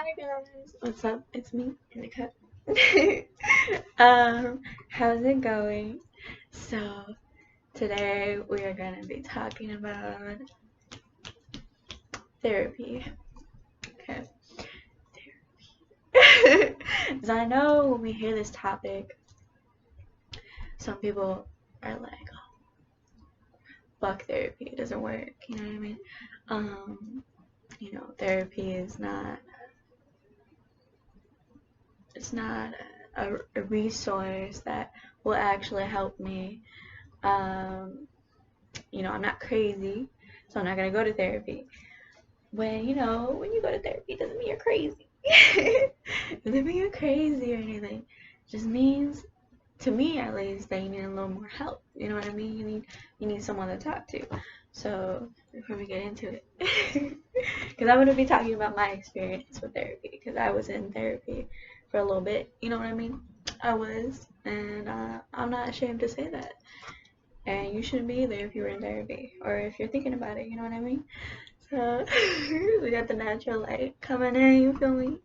Hi guys, what's up? It's me, Indica. How's it going? So today we are gonna be talking about therapy. Okay. So I know when we hear this topic, some people are like, oh, "Fuck therapy, it doesn't work." You know what I mean? Um, therapy is not. It's not a resource that will actually help me. Um, I'm not crazy, so I'm not gonna go to therapy. When you go to therapy, it doesn't mean you're crazy. It doesn't mean you're crazy or anything. It just means, to me at least, that you need a little more help. You know what I mean? You need someone to talk to. So before we get into it, because I'm gonna be talking about my experience with therapy, because I was in therapy for a little bit. You know what I mean? I was, and I'm not ashamed to say that. And you shouldn't be either if you were in therapy or if you're thinking about it. You know what I mean? So we got the natural light coming in. You feel me?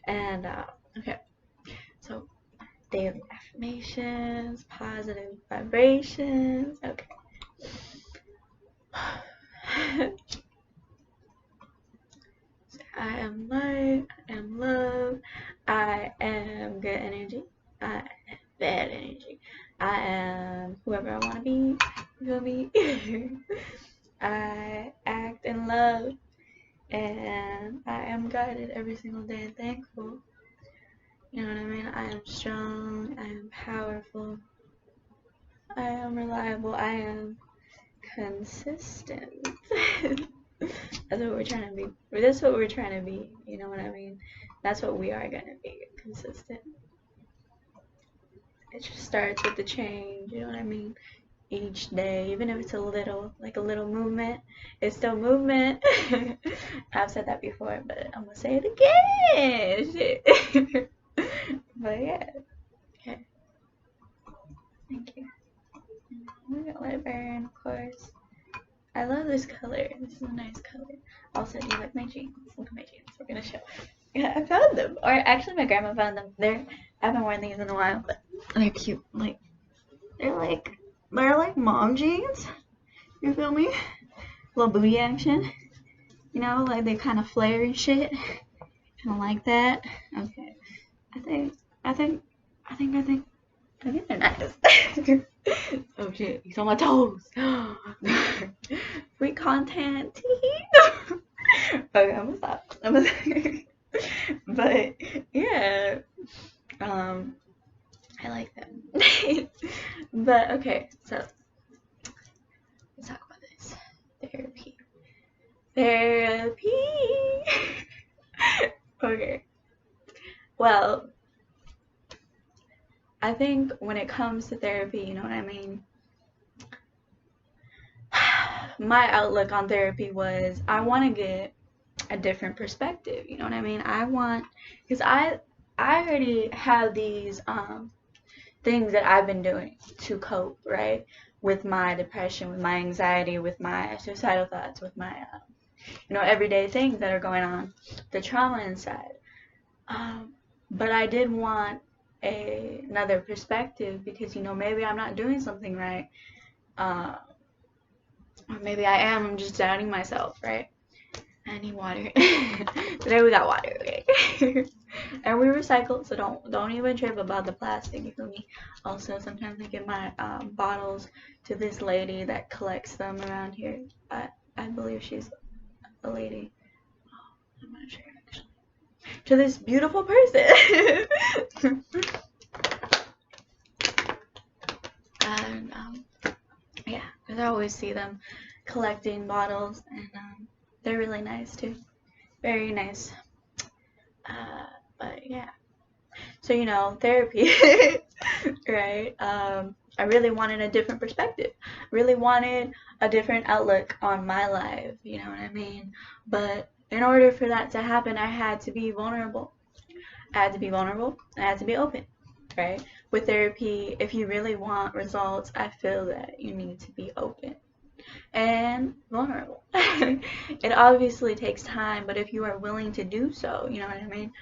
And okay, so daily affirmations, positive vibrations. Okay. I am light. I am love. I am good energy. I am bad energy. I am whoever I want to be. You feel me? I act in love, and I am guided every single day and thankful. You know what I mean? I am strong, I am powerful, I am reliable, I am consistent. That's what we're trying to be. That's what we're trying to be. You know what I mean? That's what we are gonna be, consistent. It just starts with the change. You know what I mean? Each day, even if it's a little, like a little movement, it's still movement. I've said that before, but I'm gonna say it again. Shit. But yeah, okay. Thank you. I'm gonna let it burn, of course. I love this color. This is a nice color. Also, do you like my jeans? Look at my jeans. We're gonna show. Yeah, I found them. Or actually, my grandma found them. I haven't worn these in a while, but they're cute. They're like mom jeans. You feel me? Little booty action. Like they kind of flare and shit. Kind of like that. Okay. I think. I think. I think. I think. I think they're nice. Oh shit, he's on my toes. Free content. Okay, I'm gonna stop. But yeah, um, I like them. But okay, so let's talk about this. Therapy. Therapy. Okay. Well, I think when it comes to therapy, you know what I mean? My outlook on therapy was I want to get a different perspective. You know what I mean? Because I already have these things that I've been doing to cope, right? With my depression, with my anxiety, with my suicidal thoughts, with my everyday things that are going on, the trauma inside. Um, but I did want another perspective because maybe I'm not doing something right, uh, or maybe I am. I'm just doubting myself, right? I need water. Today we got water, okay? And we recycle, so don't even trip about the plastic. You feel me? Also, sometimes I give my bottles to this lady that collects them around here. I believe she's a lady. Oh, I'm not sure actually. To this beautiful person. And yeah, because I always see them collecting bottles, and they're really nice too. Very nice. Uh, but yeah. So, therapy, right? I really wanted a different perspective, really wanted a different outlook on my life, you know what I mean? But in order for that to happen, I had to be vulnerable. I had to be vulnerable, I had to be open, right? With therapy, if you really want results, I feel that you need to be open. and vulnerable. It obviously takes time, but if you are willing to do so, you know what I mean?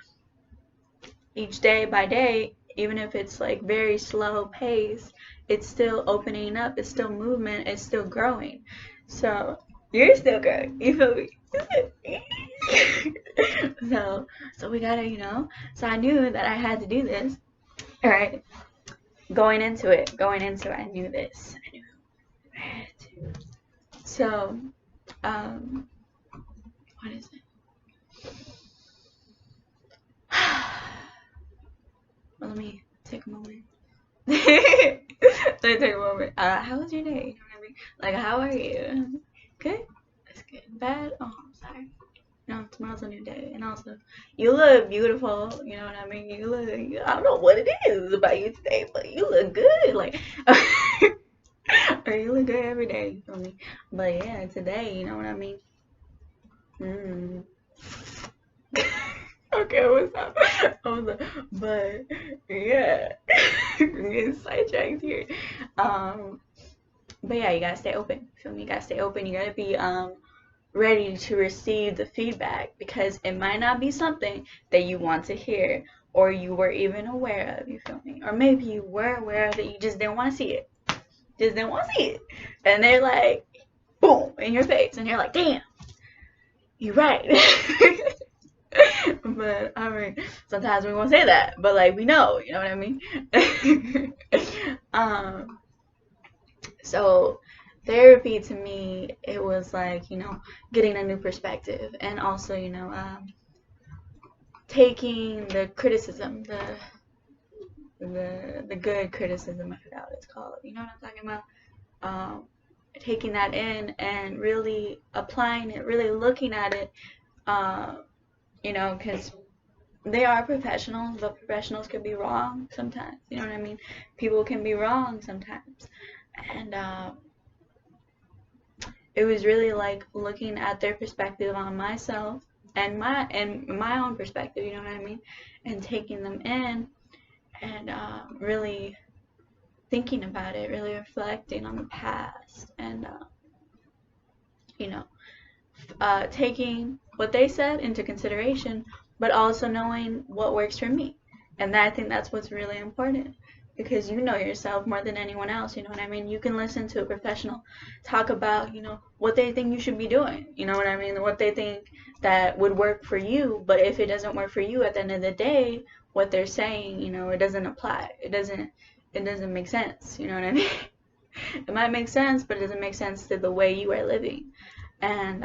Each day by day, even if it's like very slow pace, it's still opening up, it's still movement, it's still growing. So you're still growing, you feel me? so we gotta, so I knew that I had to do this. All right, going into it, I knew this. I knew I had to. So, what is it? Well, let me take a moment. Let me take a moment. How was your day? You know what I mean? Like, how are you? Good? That's good. Bad? Oh, I'm sorry. No, tomorrow's a new day. And also, you look beautiful. You know what I mean? You look, I don't know what it is about you today, but you look good. Like, or you look good every day. You feel me? But yeah, today, you know what I mean? Okay, what's up? But yeah, I'm getting sidetracked here. But yeah, you gotta stay open. Feel me? You gotta stay open. You gotta be ready to receive the feedback, because it might not be something that you want to hear or you were even aware of. You feel me? Or maybe you were aware of it, you just didn't want to see it. Just didn't want to see it, and they're like, boom, in your face, and you're like, damn, you're right. But I mean, sometimes we won't say that, but like we know, you know what I mean? So therapy to me, it was like, getting a new perspective, and also, taking the criticism, the good criticism, I forgot what it's called. You know what I'm talking about? Taking that in and really applying it, really looking at it, because they are professionals, but professionals can be wrong sometimes. You know what I mean? People can be wrong sometimes. And it was really like looking at their perspective on myself and my own perspective, you know what I mean? And taking them in and really thinking about it, really reflecting on the past, and taking what they said into consideration, but also knowing what works for me. And I think that's what's really important, because you know yourself more than anyone else, you know what I mean? You can listen to a professional talk about, what they think you should be doing, you know what I mean? What they think that would work for you, but if it doesn't work for you at the end of the day, what they're saying, it doesn't apply. It doesn't make sense, you know what I mean? It might make sense, but it doesn't make sense to the way you are living. And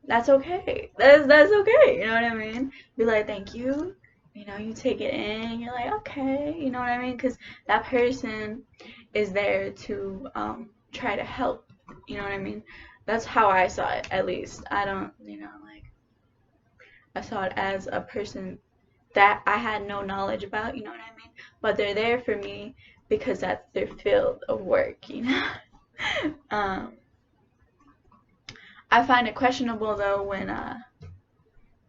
that's okay. That's okay. You know what I mean? Be like, thank you. You take it in. You're like, okay. You know what I mean? Because that person is there to try to help. You know what I mean? That's how I saw it, at least. I don't, I saw it as a person that I had no knowledge about. You know what I mean? But they're there for me because that's their field of work. I find it questionable though when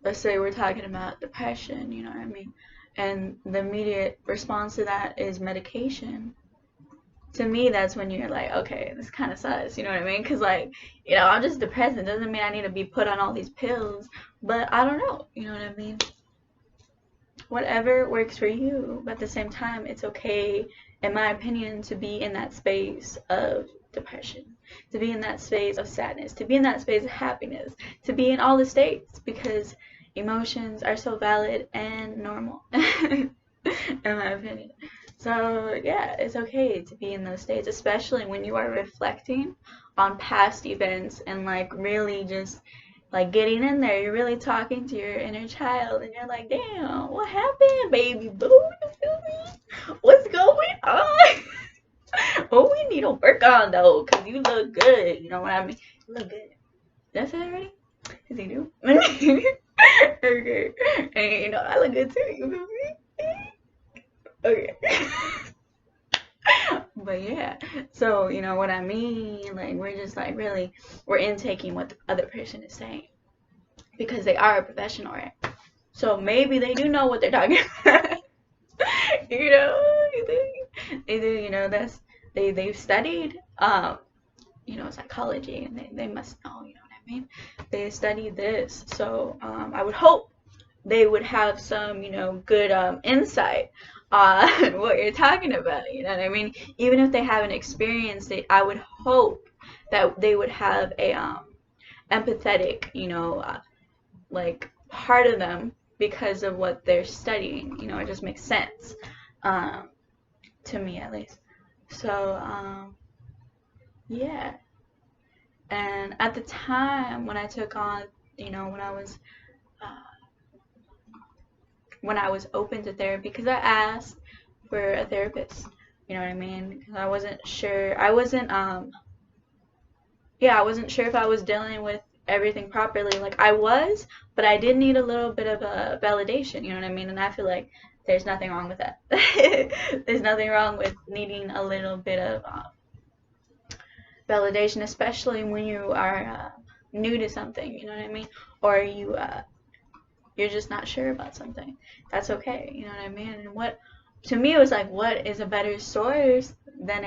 let's say we're talking about depression, you know what I mean, and the immediate response to that is medication. To me, that's when you're like, okay, this kind of sucks, you know what I mean? Because like, I'm just depressed. It doesn't mean I need to be put on all these pills, but I don't know, you know what I mean? Whatever works for you, but at the same time, it's okay, in my opinion, to be in that space of depression, to be in that space of sadness, to be in that space of happiness, to be in all the states, because emotions are so valid and normal, in my opinion. So yeah, it's okay to be in those states, especially when you are reflecting on past events and like really just like getting in there. You're really talking to your inner child, and you're like, damn, what happened, baby boo? You feel me? What's going on? What we need to work on though, cause you look good. You know what I mean? You look good. Did I say that already? Cause you do. Okay. And I look good too. You feel me? Okay. But yeah, so what I mean, like we're just like really, we're intaking what the other person is saying, because they are a professional, right? So maybe they do know what they're talking about. They do, they've studied, psychology, and they must know, you know what I mean? They study this, so I would hope they would have some, good insight on what you're talking about, you know what I mean? Even if they haven't experienced it, I would hope that they would have a empathetic, like part of them because of what they're studying. It just makes sense, um, to me at least. So, yeah. And at the time when I took on, when I was open to therapy, because I asked for a therapist, you know what I mean? Because I wasn't sure. I wasn't sure if I was dealing with everything properly. Like I was, but I did need a little bit of a validation, you know what I mean? And I feel like there's nothing wrong with that. There's nothing wrong with needing a little bit of validation, especially when you are new to something, you know what I mean? Or you're just not sure about something. That's okay, you know what I mean? And what to me it was like, what is a better source than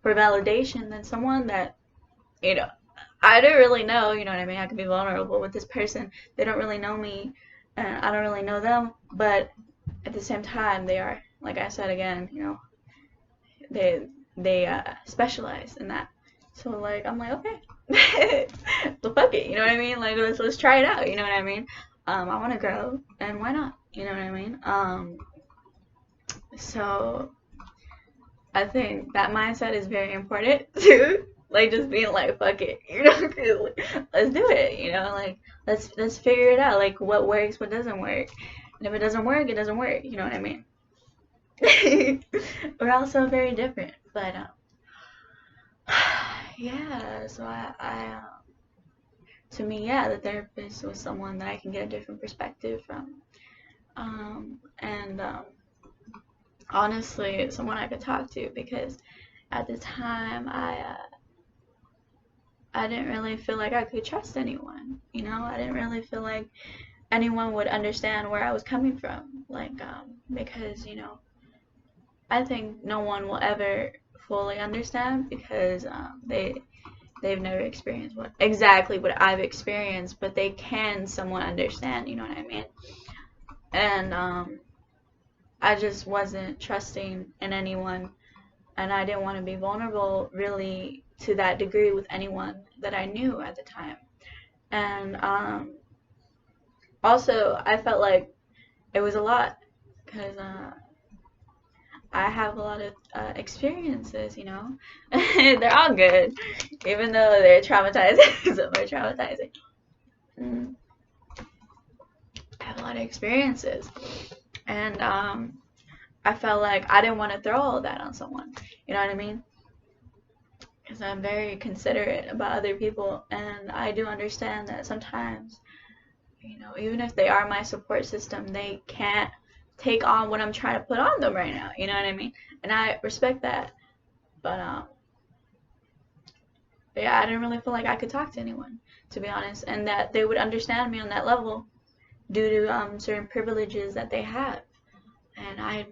for validation than someone that you know I don't really know, you know what I mean? I can be vulnerable with this person. They don't really know me, and I don't really know them, but at the same time, they are, like I said again, they specialize in that. So like I'm like, okay, well fuck it, you know what I mean? Like let's try it out, you know what I mean? I want to grow, and why not? You know what I mean? So I think that mindset is very important too. Like just being like, fuck it, let's do it, like let's figure it out. Like what works, what doesn't work, and if it doesn't work, it doesn't work. You know what I mean? We're also very different, but yeah. So to me, yeah, the therapist was someone that I can get a different perspective from, and honestly, someone I could talk to, because at the time I didn't really feel like I could trust anyone. I didn't really feel like anyone would understand where I was coming from. Like, because, I think no one will ever fully understand, because they've never experienced exactly what I've experienced, but they can somewhat understand, you know what I mean? And I just wasn't trusting in anyone, and I didn't want to be vulnerable really to that degree with anyone that I knew at the time. And also, I felt like it was a lot, because I have a lot of experiences, they're all good, even though they're traumatizing. Some are traumatizing. Mm, I have a lot of experiences, and I felt like I didn't want to throw all that on someone. You know what I mean? Because I'm very considerate about other people, and I do understand that sometimes, even if they are my support system, they can't take on what I'm trying to put on them right now. You know what I mean? And I respect that, but yeah, I didn't really feel like I could talk to anyone, to be honest, and that they would understand me on that level due to certain privileges that they have, and I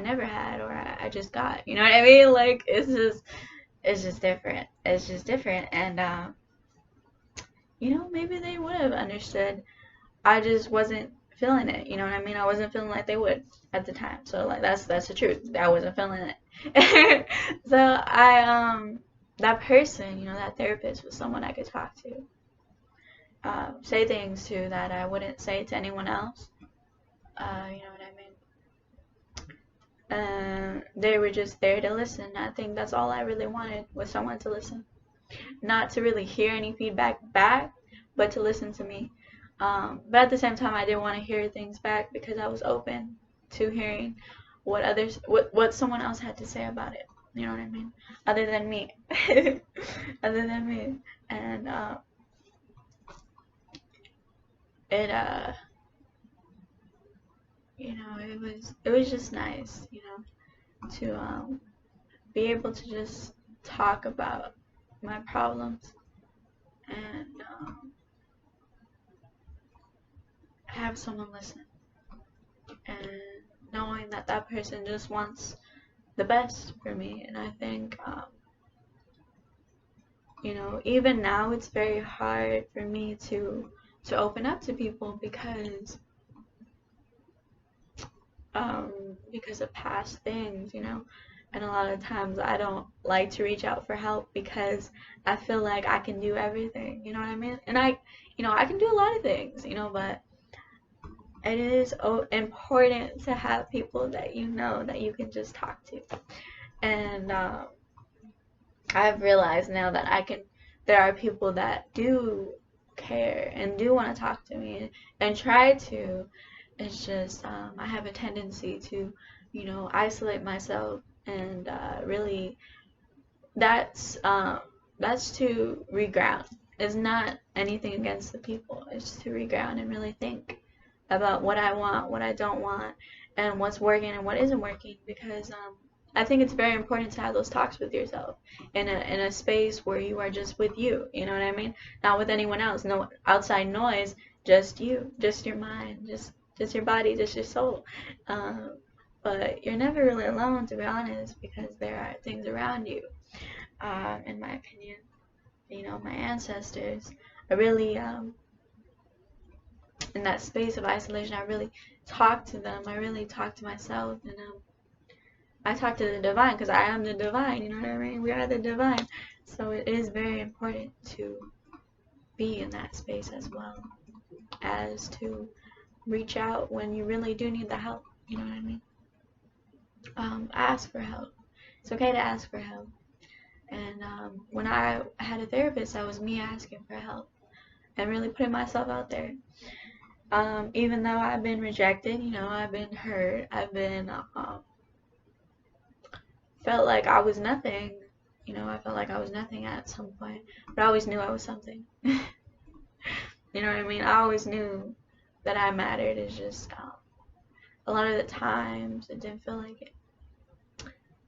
never had, or I just got. You know what I mean? Like it's just different. It's just different, and maybe they would have understood. I just wasn't feeling it. You know what I mean? I wasn't feeling like they would at the time. So like that's the truth. I wasn't feeling it. So that person, that therapist was someone I could talk to. Say things to that I wouldn't say to anyone else. You know what I mean? They were just there to listen. I think that's all I really wanted, was someone to listen. Not to really hear any feedback back, but to listen to me. But at the same time, I didn't want to hear things back, because I was open to hearing what someone else had to say about it. You know what I mean? Other than me. Other than me. And it it was just nice, to be able to just talk about my problems, and have someone listen, and knowing that that person just wants the best for me. And I think you know, even now it's very hard for me to open up to people because of past things, you know. And a lot of times I don't like to reach out for help because I feel like I can do everything, you know what I mean? And I can do a lot of things, you know, but it is important to have people that you know that you can just talk to. And I've realized now that there are people that do care and do want to talk to me and try to. It's just I have a tendency to, you know, isolate myself and really that's to reground. It's not anything against the people. It's to reground and really think about what I want, what I don't want, and what's working and what isn't working. Because I think it's very important to have those talks with yourself in a space where you are just with you. You know what I mean? Not with anyone else. No outside noise. Just you. Just your mind. Just your body. Just your soul. But you're never really alone, to be honest, because there are things around you. In my opinion, you know, my ancestors, I really, in that space of isolation, I really talk to them. I really talk to myself, and I talk to the divine because I am the divine. You know what I mean? We are the divine, so it is very important to be in that space as well as to reach out when you really do need the help. You know what I mean? Ask for help. It's okay to ask for help. And when I had a therapist, that was me asking for help and really putting myself out there. Even though I've been rejected, you know, I've been hurt, I've been felt like I was nothing. You know, I felt like I was nothing at some point, but I always knew I was something. You know what I mean? I always knew that I mattered. It's just a lot of the times it didn't feel like it.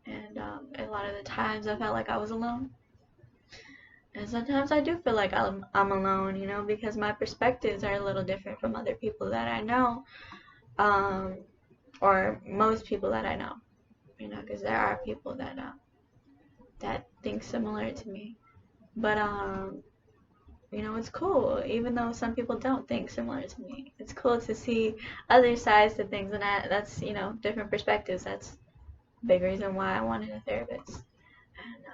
And a lot of the times I felt like I was alone. And sometimes I do feel like I'm alone, you know, because my perspectives are a little different from other people that I know, or most people that I know, you know, because there are people that think similar to me. But you know, it's cool, even though some people don't think similar to me. It's cool to see other sides to things, and that's, you know, different perspectives. That's a big reason why I wanted a therapist. And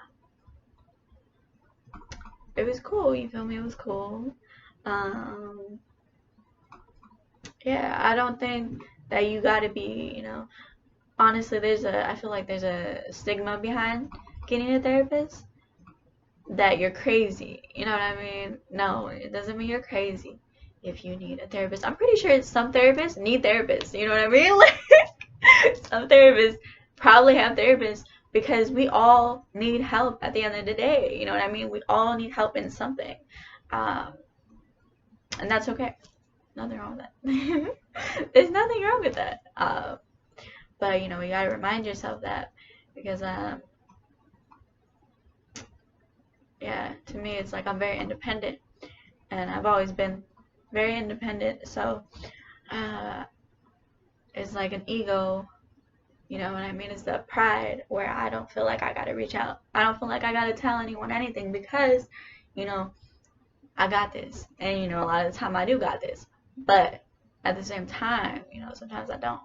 it was cool, you feel me? It was cool. Um, yeah, I don't think that you gotta be, you know, honestly, I feel like there's a stigma behind getting a therapist that you're crazy. You know what I mean? No, it doesn't mean you're crazy if you need a therapist. I'm pretty sure some therapists need therapists. You know what I mean? Like, some therapists probably have therapists because we all need help at the end of the day. You know what I mean? We all need help in something. Um, and that's okay. Nothing wrong with that. There's nothing wrong with that. But, you know, you gotta remind yourself that because, yeah, to me, it's like I'm very independent, and I've always been very independent. So, it's like an ego, you know what I mean? It's the pride where I don't feel like I gotta reach out. I don't feel like I gotta tell anyone anything because, you know, I got this. And, you know, a lot of the time I do got this. But at the same time, you know, sometimes I don't.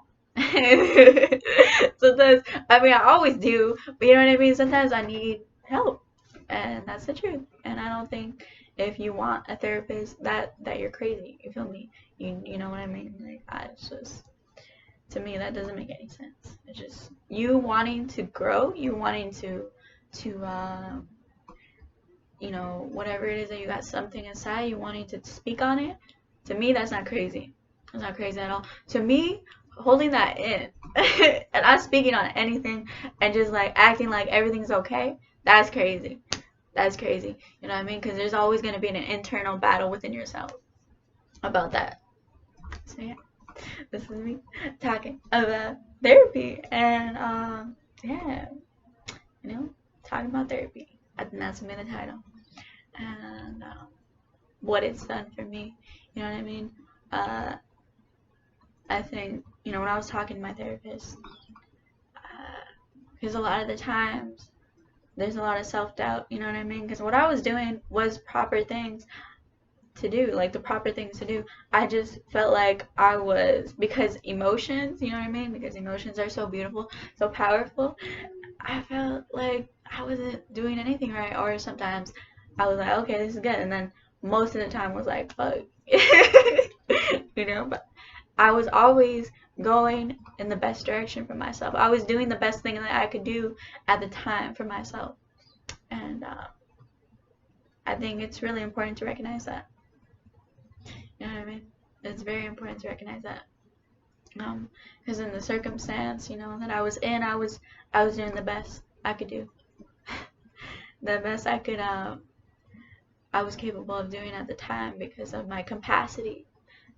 Sometimes, I mean, I always do, but you know what I mean? Sometimes I need help. And that's the truth. And I don't think if you want a therapist that you're crazy. You feel me? You know what I mean? Like, it's just, to me, that doesn't make any sense. It's just you wanting to grow, you wanting to you know, whatever it is that you got something inside, you wanting to speak on it. To me, that's not crazy. It's not crazy at all. To me, holding that in and not speaking on anything and just like acting like everything's okay, that's crazy. That's crazy. You know what I mean? Because there's always going to be an internal battle within yourself about that. So yeah, this is me talking about therapy and yeah, you know, talking about therapy. I think that's the title. And what it's done for me. You know what I mean? I think, you know, when I was talking to my therapist, because a lot of the times there's a lot of self-doubt, you know what I mean? Because what I was doing was proper things to do, like the proper things to do. I just felt like I was, because emotions, you know what I mean? Because emotions are so beautiful, so powerful. I felt like I wasn't doing anything right, or sometimes I was like, okay, this is good, and then most of the time was like, fuck, you know. But I was always going in the best direction for myself. I was doing the best thing that I could do at the time for myself, and I think it's really important to recognize that. You know what I mean? It's very important to recognize that. Because in the circumstance, you know, that I was in, I was doing the best I could do, the best I could. I was capable of doing at the time because of my capacity.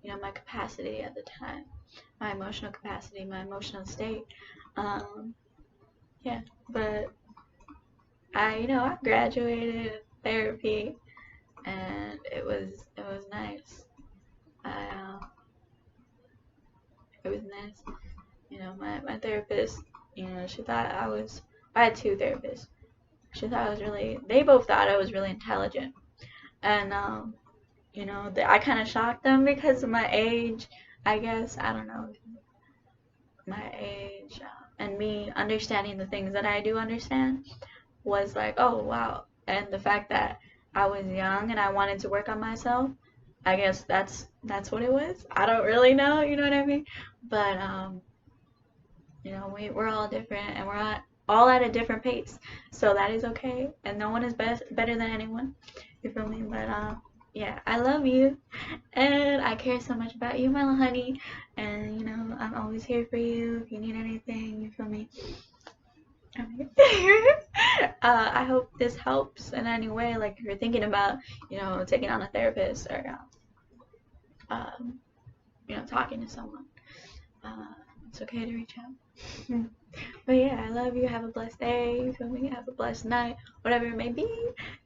You know, my capacity at the time, my emotional capacity, my emotional state. Yeah, but I graduated therapy, and it was nice. I, it was nice. You know, my therapist, you know, she thought I had two therapists. She thought I was really, they both thought I was really intelligent. And, you know, I kind of shocked them because of my age, I guess. I don't know, my age, and me understanding the things that I do understand was like, oh, wow. And the fact that I was young and I wanted to work on myself, I guess that's what it was. I don't really know, you know what I mean? But, you know, we're all different, and all at a different pace, so that is okay. And no one is better than anyone. You feel me? But yeah, I love you, and I care so much about you, my little honey. And you know, I'm always here for you if you need anything. You feel me? I hope this helps in any way. Like if you're thinking about, you know, taking on a therapist or, um, you know, talking to someone, it's okay to reach out. But yeah, I love you. Have a blessed day. You feel me? Have a blessed night, whatever it may be.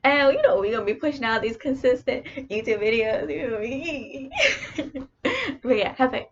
And you know, we're gonna be pushing out these consistent YouTube videos. You feel me? But yeah, have a